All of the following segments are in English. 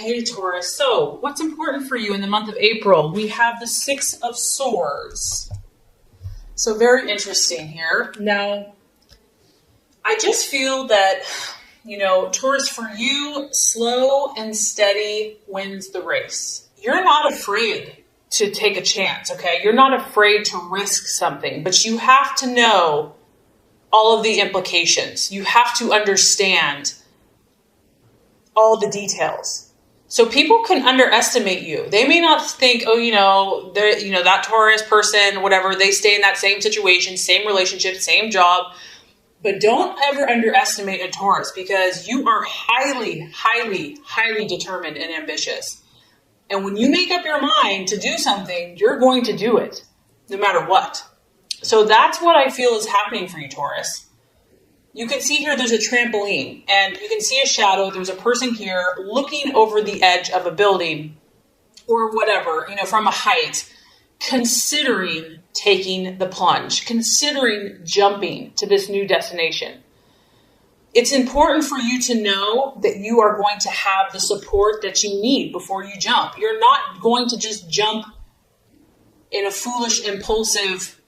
Hey, Taurus. So, what's important for you in the month of April? We have the Six of Swords. So, very interesting here. Now, I just feel that, Taurus, for you, slow and steady wins the race. You're not afraid to take a chance, okay? You're not afraid to risk something, but you have to know all of the implications. You have to understand all the details. So people can underestimate you. They may not think, that Taurus person, whatever, they stay in that same situation, same relationship, same job. But don't ever underestimate a Taurus, because you are highly, highly, highly determined and ambitious. And when you make up your mind to do something, you're going to do it no matter what. So that's what I feel is happening for you, Taurus. You can see here there's a trampoline, and you can see a shadow. There's a person here looking over the edge of a building or whatever, from a height, considering taking the plunge, considering jumping to this new destination. It's important for you to know that you are going to have the support that you need before you jump. You're not going to just jump in a foolish, impulsive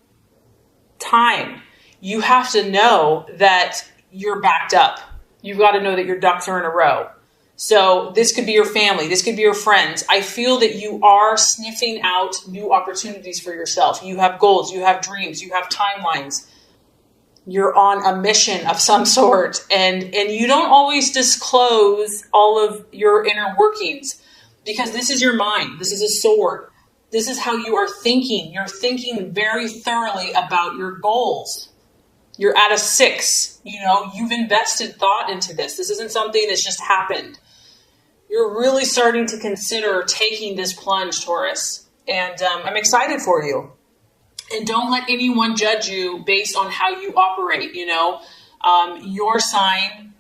time. You have to know that you're backed up. You've got to know that your ducks are in a row. So this could be your family. This could be your friends. I feel that you are sniffing out new opportunities for yourself. You have goals. You have dreams. You have timelines. You're on a mission of some sort. And you don't always disclose all of your inner workings, because this is your mind. This is a sword. This is how you are thinking. You're thinking very thoroughly about your goals. You're at a 6, you've invested thought into this. This isn't something that's just happened. You're really starting to consider taking this plunge, Taurus. And I'm excited for you. And don't let anyone judge you based on how you operate. Your sign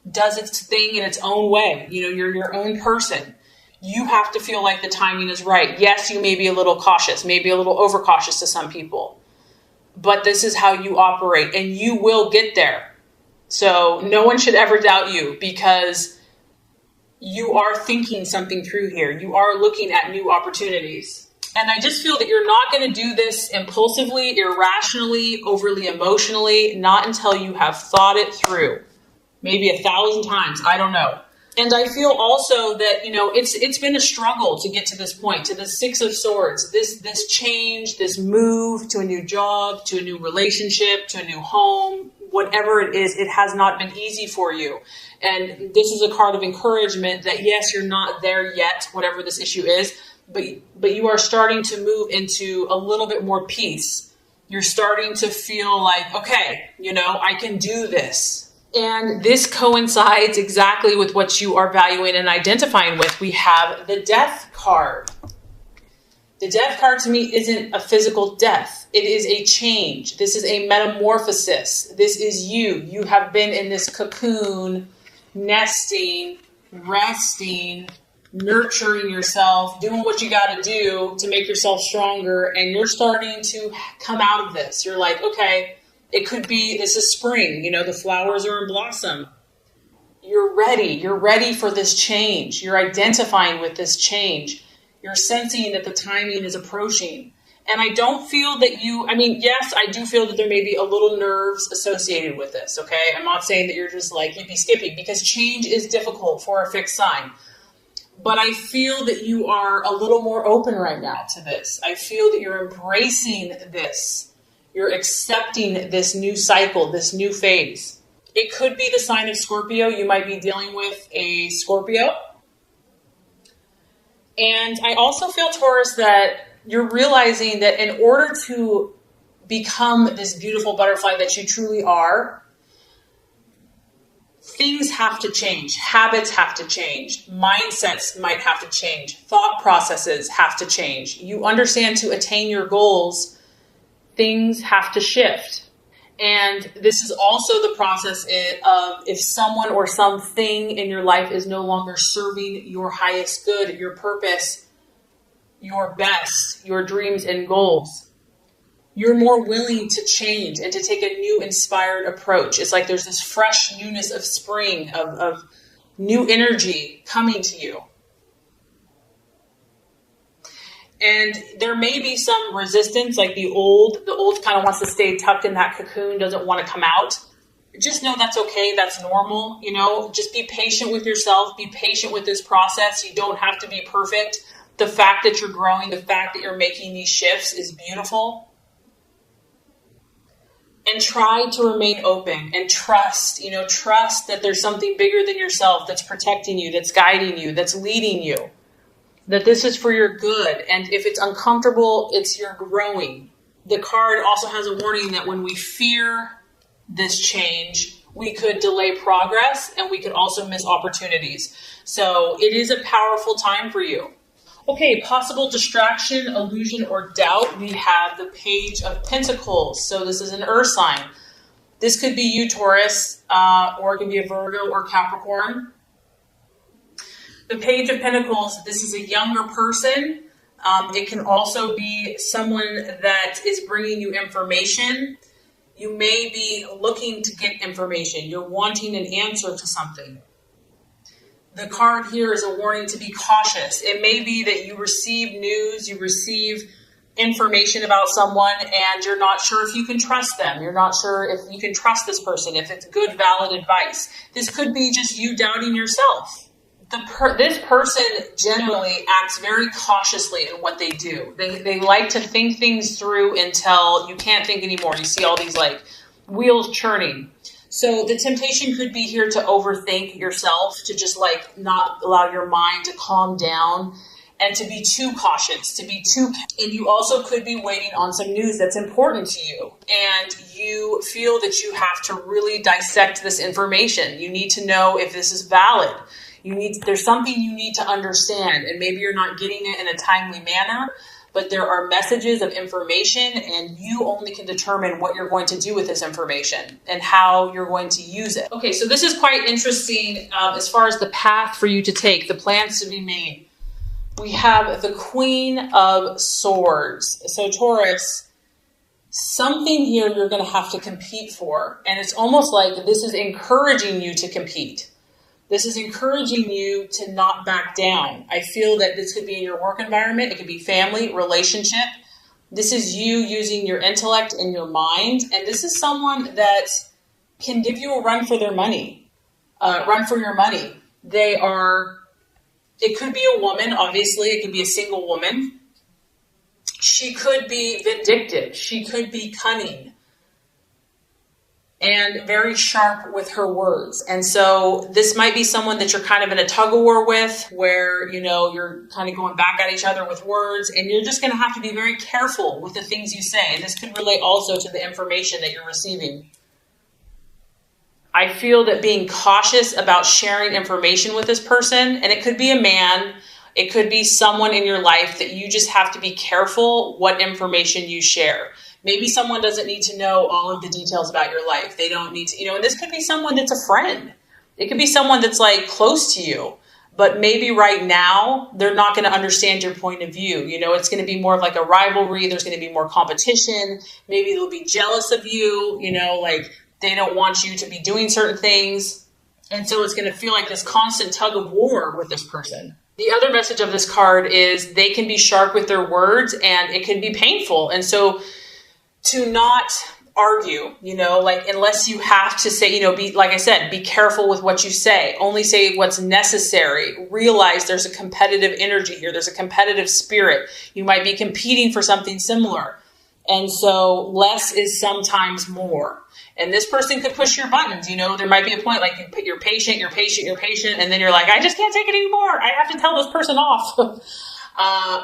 does its thing in its own way. You're your own person. You have to feel like the timing is right. Yes, you may be a little cautious, maybe a little overcautious to some people. But this is how you operate, and you will get there. So no one should ever doubt you, because you are thinking something through here. You are looking at new opportunities. And I just feel that you're not going to do this impulsively, irrationally, overly emotionally, not until you have thought it through. Maybe 1,000 times. I don't know. And I feel also that, it's been a struggle to get to this point, to the Six of Swords, this change, this move to a new job, to a new relationship, to a new home, whatever it is, it has not been easy for you. And this is a card of encouragement that, yes, you're not there yet, whatever this issue is, but you are starting to move into a little bit more peace. You're starting to feel like, okay, I can do this. And this coincides exactly with what you are valuing and identifying with. We have the Death card. The Death card to me isn't a physical death. It is a change. This is a metamorphosis. This is you. You have been in this cocoon, nesting, resting, nurturing yourself, doing what you got to do to make yourself stronger. And you're starting to come out of this. You're like, okay, it could be, this is spring, the flowers are in blossom. You're ready. You're ready for this change. You're identifying with this change. You're sensing that the timing is approaching. And I don't feel that yes, I do feel that there may be a little nerves associated with this, okay? I'm not saying that you're just like hippy skippy, because change is difficult for a fixed sign. But I feel that you are a little more open right now to this. I feel that you're embracing this. You're accepting this new cycle, this new phase. It could be the sign of Scorpio. You might be dealing with a Scorpio. And I also feel, Taurus, that you're realizing that in order to become this beautiful butterfly that you truly are, things have to change. Habits have to change. Mindsets might have to change. Thought processes have to change. You understand, to attain your goals, things have to shift. And this is also the process of if someone or something in your life is no longer serving your highest good, your purpose, your best, your dreams and goals, you're more willing to change and to take a new inspired approach. It's like there's this fresh newness of spring, of new energy coming to you. And there may be some resistance, like the old kind of wants to stay tucked in that cocoon, doesn't want to come out. Just know that's okay. That's normal. Just be patient with yourself. Be patient with this process. You don't have to be perfect. The fact that you're growing, the fact that you're making these shifts is beautiful. And try to remain open and trust that there's something bigger than yourself that's protecting you, that's guiding you, that's leading you. That this is for your good. And if it's uncomfortable, it's your growing. The card also has a warning that when we fear this change, we could delay progress and we could also miss opportunities. So it is a powerful time for you. Okay, possible distraction, illusion, or doubt. We have the Page of Pentacles. So this is an earth sign. This could be you, Taurus, or it can be a Virgo or Capricorn. The Page of Pentacles, this is a younger person. It can also be someone that is bringing you information. You may be looking to get information. You're wanting an answer to something. The card here is a warning to be cautious. It may be that you receive news, you receive information about someone, and you're not sure if you can trust them. You're not sure if you can trust this person, if it's good, valid advice. This could be just you doubting yourself. This person generally acts very cautiously in what they do. They like to think things through until you can't think anymore. You see all these wheels churning. So the temptation could be here to overthink yourself, to just not allow your mind to calm down and to be too cautious, and you also could be waiting on some news that's important to you. And you feel that you have to really dissect this information. You need to know if this is valid. There's something you need to understand, and maybe you're not getting it in a timely manner, but there are messages of information, and you only can determine what you're going to do with this information and how you're going to use it. Okay, so this is quite interesting as far as the path for you to take, the plans to be made. We have the Queen of Swords. So Taurus, something here you're going to have to compete for, and it's almost like this is encouraging you to compete. This is encouraging you to not back down. I feel that this could be in your work environment. It could be family, relationship. This is you using your intellect and your mind. And this is someone that can give you a run for their money. Run for your money. It could be a woman, obviously. It could be a single woman. She could be vindictive. She could be cunning. And very sharp with her words. And so this might be someone that you're kind of in a tug of war with, where, you're kind of going back at each other with words, and you're just going to have to be very careful with the things you say. And this could relate also to the information that you're receiving. I feel that being cautious about sharing information with this person, and it could be a man, it could be someone in your life, that you just have to be careful what information you share. Maybe someone doesn't need to know all of the details about your life. They don't need to, and this could be someone that's a friend. It could be someone that's close to you, but maybe right now they're not going to understand your point of view. It's going to be more of a rivalry. There's going to be more competition. Maybe they'll be jealous of you, they don't want you to be doing certain things. And so it's going to feel like this constant tug of war with this person. The other message of this card is they can be sharp with their words, and it can be painful. And so to not argue, unless you have to say, be careful with what you say. Only say what's necessary. Realize there's a competitive energy here. There's a competitive spirit. You might be competing for something similar. And so less is sometimes more. And this person could push your buttons. There might be a point you're patient, and then you're like, I just can't take it anymore. I have to tell this person off.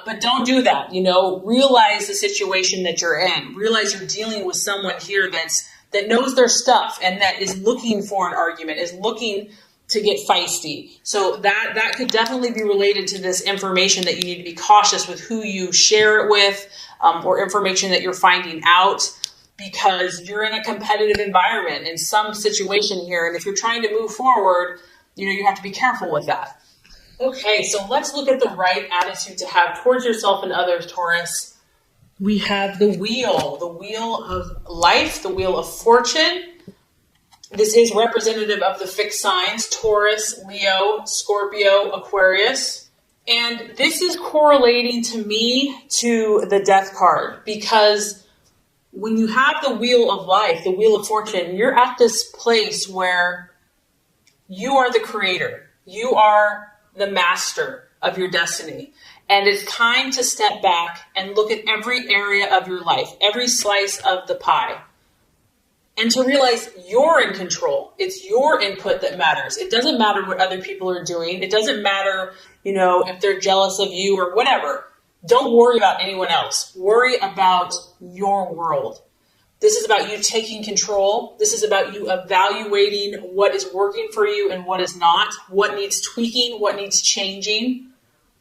But don't do that. Realize the situation that you're in. Realize you're dealing with someone here that knows their stuff and that is looking for an argument, is looking to get feisty. So that could definitely be related to this information that you need to be cautious with who you share it with, or information that you're finding out, because you're in a competitive environment in some situation here. And if you're trying to move forward, you have to be careful with that. Okay, so let's look at the right attitude to have towards yourself and others, Taurus. We have the wheel of life, the wheel of fortune. This is representative of the fixed signs, Taurus, Leo, Scorpio, Aquarius. And this is correlating to me to the death card, because when you have the wheel of life, the wheel of fortune, you're at this place where you are the creator. You are the master of your destiny. And it's time to step back and look at every area of your life, every slice of the pie, and to realize you're in control. It's your input that matters. It doesn't matter what other people are doing. It doesn't matter, if they're jealous of you or whatever. Don't worry about anyone else. Worry about your world. This is about you taking control. This is about you evaluating what is working for you and what is not, what needs tweaking, what needs changing,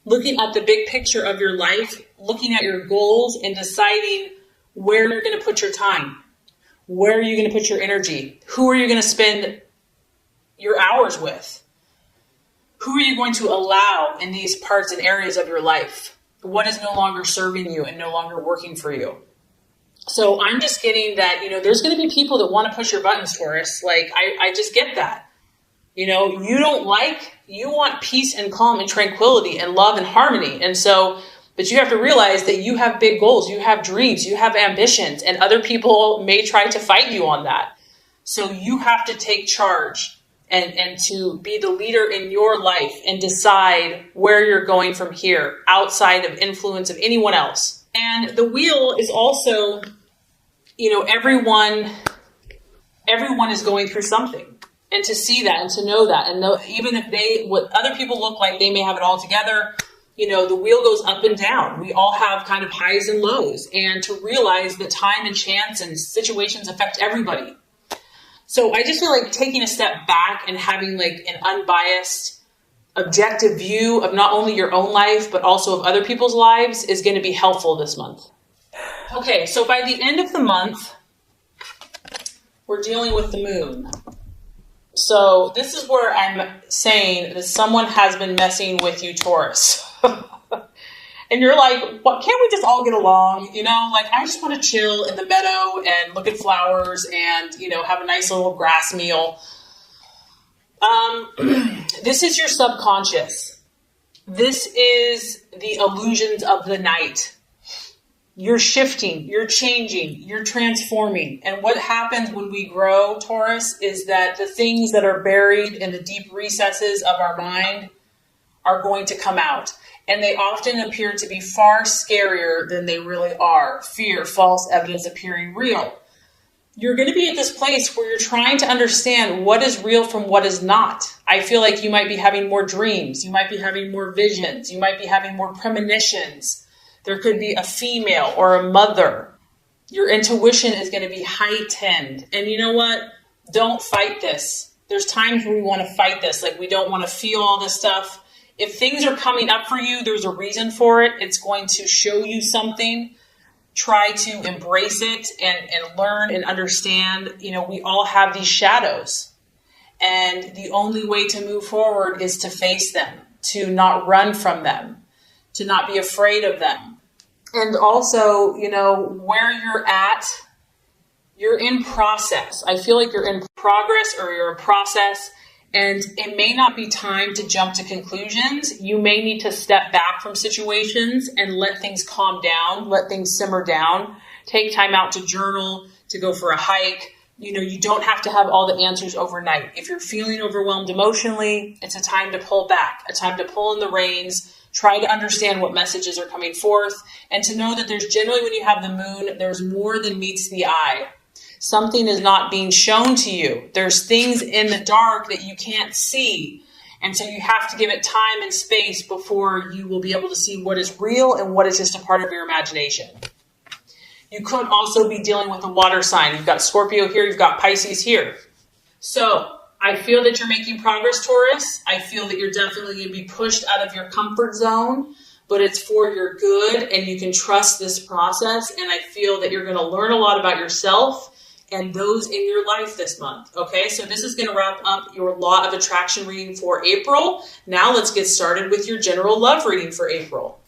looking at the big picture of your life, looking at your goals and deciding where you're going to put your time. Where are you going to put your energy? Who are you going to spend your hours with? Who are you going to allow in these parts and areas of your life? What is no longer serving you and no longer working for you? So I'm just getting that, there's going to be people that want to push your buttons, Taurus. Like, I just get that. You want peace and calm and tranquility and love and harmony. And so, but you have to realize that you have big goals, you have dreams, you have ambitions, and other people may try to fight you on that. So you have to take charge and to be the leader in your life and decide where you're going from here, outside of influence of anyone else. And the wheel is also, everyone is going through something. And to see that and to know that, and know, even if what other people look like, they may have it all together. The wheel goes up and down. We all have kind of highs and lows, and to realize that time and chance and situations affect everybody. So I just feel like taking a step back and having like an unbiased, objective view of not only your own life, but also of other people's lives is going to be helpful this month. Okay, so by the end of the month, we're dealing with the moon. So this is where I'm saying that someone has been messing with you, Taurus. And you're like, what? Can't we just all get along? I just want to chill in the meadow and look at flowers and, have a nice little grass meal. This is your subconscious. This is the illusions of the night. You're shifting, you're changing, you're transforming. And what happens when we grow, Taurus, is that the things that are buried in the deep recesses of our mind are going to come out. And they often appear to be far scarier than they really are. Fear, false evidence appearing real. You're going to be at this place where you're trying to understand what is real from what is not. I feel like you might be having more dreams. You might be having more visions. You might be having more premonitions. There could be a female or a mother. Your intuition is going to be heightened. And you know what? Don't fight this. There's times when we want to fight this. Like, we don't want to feel all this stuff. If things are coming up for you, there's a reason for it. It's going to show you something. Try to embrace it and learn and understand. We all have these shadows. And the only way to move forward is to face them, to not run from them, to not be afraid of them. And also, where you're at, you're in process. I feel like you're in progress or you're in process, and it may not be time to jump to conclusions. You may need to step back from situations and let things calm down, let things simmer down, take time out to journal, to go for a hike. You don't have to have all the answers overnight. If you're feeling overwhelmed emotionally, it's a time to pull back, a time to pull in the reins, try to understand what messages are coming forth, and to know that there's generally, when you have the moon, there's more than meets the eye. Something is not being shown to you. There's things in the dark that you can't see. And so you have to give it time and space before you will be able to see what is real and what is just a part of your imagination. You could also be dealing with a water sign. You've got Scorpio here, you've got Pisces here. So I feel that you're making progress, Taurus. I feel that you're definitely going to be pushed out of your comfort zone, but it's for your good, and you can trust this process. And I feel that you're going to learn a lot about yourself and those in your life this month. Okay, so this is going to wrap up your Law of Attraction reading for April. Now let's get started with your general love reading for April.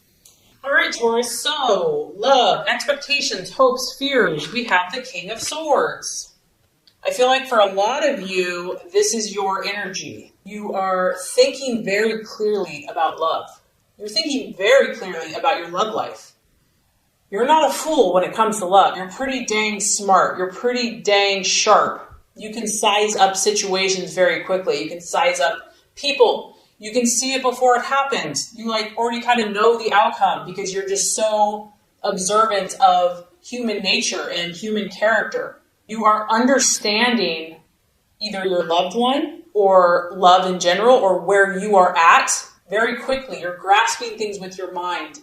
All right, Taurus, so love, expectations, hopes, fears. We have the King of Swords. I feel like for a lot of you, this is your energy. You are thinking very clearly about love. You're thinking very clearly about your love life. You're not a fool when it comes to love. You're pretty dang smart. You're pretty dang sharp. You can size up situations very quickly. You can size up people. You can see it before it happens. You already kind of know the outcome because you're just so observant of human nature and human character. You are understanding either your loved one or love in general or where you are at very quickly. You're grasping things with your mind.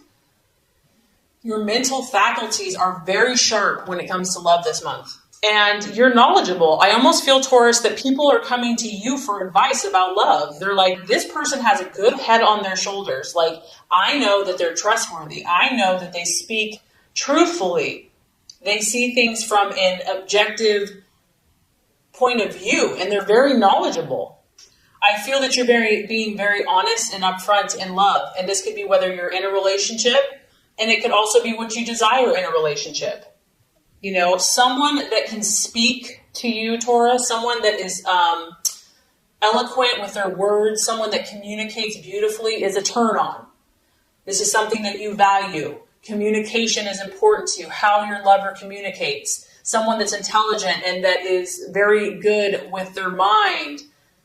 Your mental faculties are very sharp when it comes to love this month. And you're knowledgeable. I almost feel, Taurus, that people are coming to you for advice about love. They're like, this person has a good head on their shoulders. Like, I know that they're trustworthy. I know that they speak truthfully. They see things from an objective point of view, and they're very knowledgeable. I feel that you're being very honest and upfront in love. And this could be whether you're in a relationship, and it could also be what you desire in a relationship. You know, someone that can speak to you, Taurus, someone that is eloquent with their words, someone that communicates beautifully is a turn on. This is something that you value. Communication is important to you, how your lover communicates. Someone that's intelligent and that is very good with their mind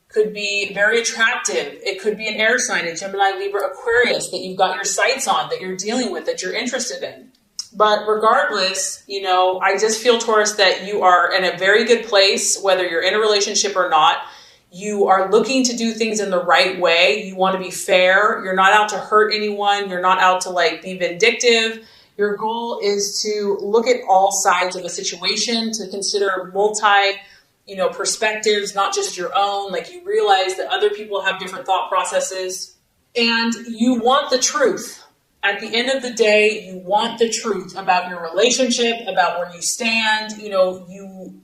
could be very attractive. It could be an air sign, a Gemini, Libra, Aquarius that you've got your sights on, that you're dealing with, that you're interested in. But regardless, you know, I just feel, Taurus, that you are in a very good place, whether you're in a relationship or not. You are looking to do things in the right way. You want to be fair. You're not out to hurt anyone. You're not out to be vindictive. Your goal is to look at all sides of a situation, to consider perspectives, not just your own. Like, you realize that other people have different thought processes, and you want the truth. At the end of the day, you want the truth about your relationship, about where you stand.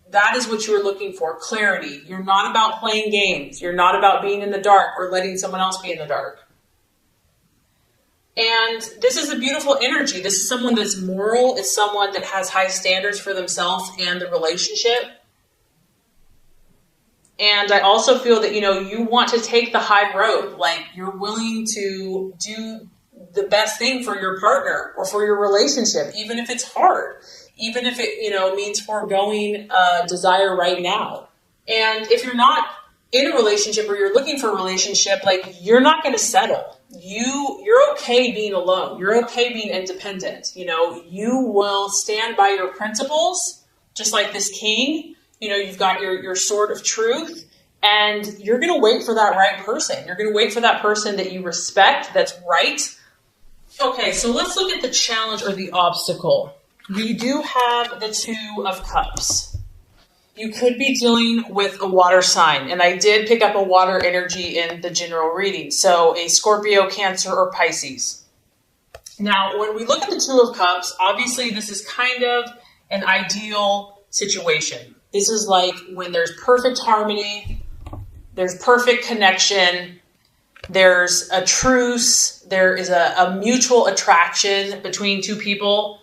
That is what you're looking for, clarity. You're not about playing games. You're not about being in the dark or letting someone else be in the dark. And this is a beautiful energy. This is someone that's moral. It's someone that has high standards for themselves and the relationship. And I also feel that, you want to take the high road. Like, you're willing to do the best thing for your partner or for your relationship, even if it's hard, even if it, means foregoing desire right now. And if you're not in a relationship or you're looking for a relationship, you're not going to settle. You're okay being alone. You're okay being independent. You will stand by your principles, just like this king. You've got your sword of truth, and you're going to wait for that right person. You're going to wait for that person that you respect, that's right. Okay, so let's look at the challenge or the obstacle. We do have the Two of Cups. You could be dealing with a water sign, and I did pick up a water energy in the general reading, so a Scorpio, Cancer, or Pisces. Now, when we look at the Two of Cups, obviously this is kind of an ideal situation. This is like when there's perfect harmony, there's perfect connection, there's a truce, there is a mutual attraction between two people.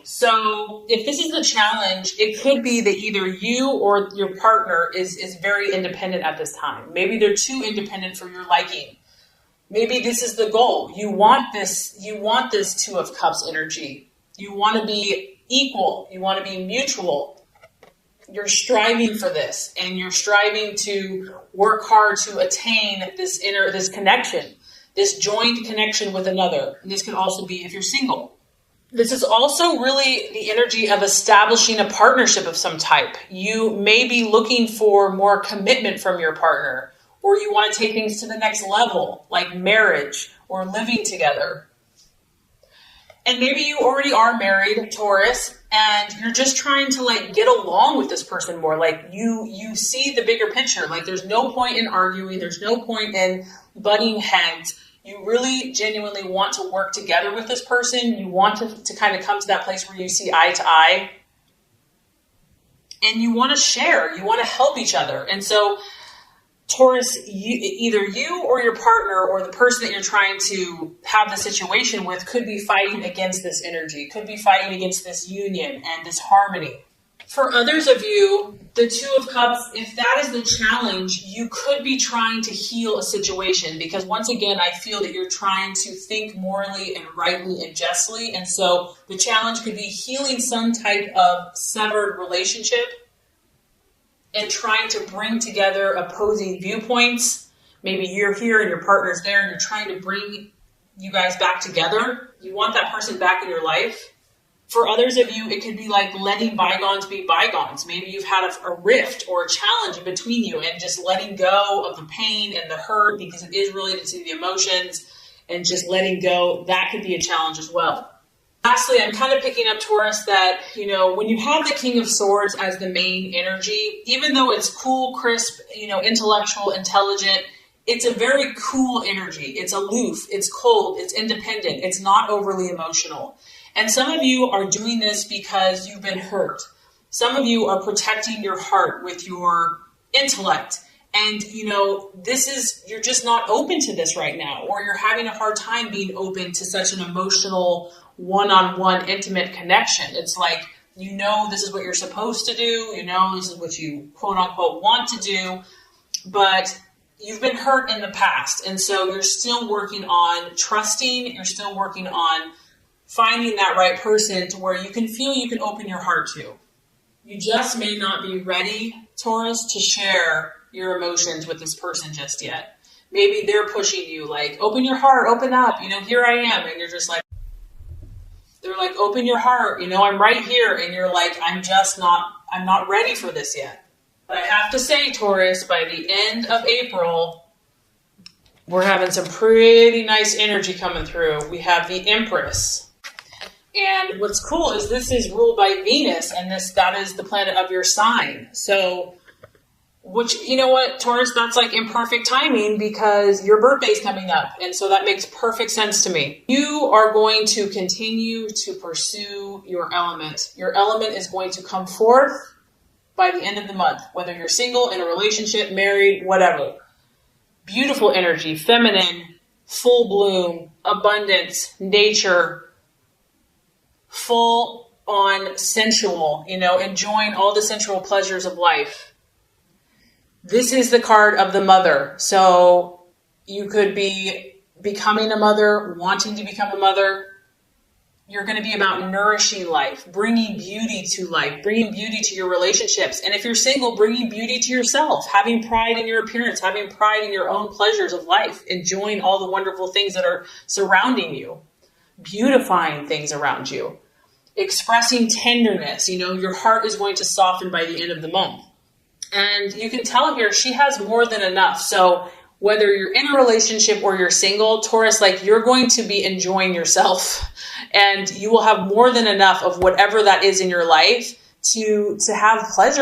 So if this is the challenge, it could be that either you or your partner is very independent at this time. Maybe they're too independent for your liking. Maybe this is the goal. You want this Two of Cups energy. You want to be equal. You want to be mutual. You're striving for this, and you're striving to work hard to attain this connection, this joined connection with another. And this could also be if you're single. This is also really the energy of establishing a partnership of some type. You may be looking for more commitment from your partner, or you want to take things to the next level, like marriage or living together. And maybe you already are married, Taurus, and you're just trying to get along with this person more. You see the bigger picture. There's no point in arguing. There's no point in butting heads. You really genuinely want to work together with this person. You want to kind of come to that place where you see eye to eye. And you want to share. You want to help each other. And so, Taurus, either you or your partner or the person that you're trying to have the situation with could be fighting against this energy, could be fighting against this union and this harmony. For others of you, the Two of Cups, if that is the challenge, you could be trying to heal a situation, because once again, I feel that you're trying to think morally and rightly and justly. And so the challenge could be healing some type of severed relationship and trying to bring together opposing viewpoints. Maybe you're here and your partner's there and you're trying to bring you guys back together. You want that person back in your life. For others of you, it could be like letting bygones be bygones. Maybe you've had a rift or a challenge between you, and just letting go of the pain and the hurt, because it is related to the emotions, and just letting go, that could be a challenge as well. Lastly, I'm kind of picking up, Taurus, that, when you have the King of Swords as the main energy, even though it's cool, crisp, intellectual, intelligent, it's a very cool energy. It's aloof, it's cold, it's independent, it's not overly emotional. And some of you are doing this because you've been hurt. Some of you are protecting your heart with your intellect. And, you're just not open to this right now, or you're having a hard time being open to such an emotional, one-on-one, intimate connection. It's like, this is what you're supposed to do. This is what you, quote unquote, want to do. But you've been hurt in the past. And so you're still working on trusting. You're still working on finding that right person to where you can feel you can open your heart to. You just may not be ready, Taurus, to share your emotions with this person just yet. Maybe they're pushing you, like, open your heart, open up, here I am. And you're just like, they're like, open your heart, I'm right here. And you're like, I'm not ready for this yet. But I have to say, Taurus, by the end of April, we're having some pretty nice energy coming through. We have the Empress. And what's cool is this is ruled by Venus, and that is the planet of your sign. So, Taurus, that's like imperfect timing, because your birthday's coming up. And so that makes perfect sense to me. You are going to continue to pursue your element. Your element is going to come forth by the end of the month, whether you're single, in a relationship, married, whatever. Beautiful energy, feminine, full bloom, abundance, nature, full on sensual, enjoying all the sensual pleasures of life. This is the card of the mother. So you could be becoming a mother, wanting to become a mother. You're going to be about nourishing life, bringing beauty to life, bringing beauty to your relationships. And if you're single, bringing beauty to yourself, having pride in your appearance, having pride in your own pleasures of life, enjoying all the wonderful things that are surrounding you, beautifying things around you, expressing tenderness. Your heart is going to soften by the end of the month. And you can tell here, she has more than enough. So whether you're in a relationship or you're single, Taurus, you're going to be enjoying yourself, and you will have more than enough of whatever that is in your life to have pleasure.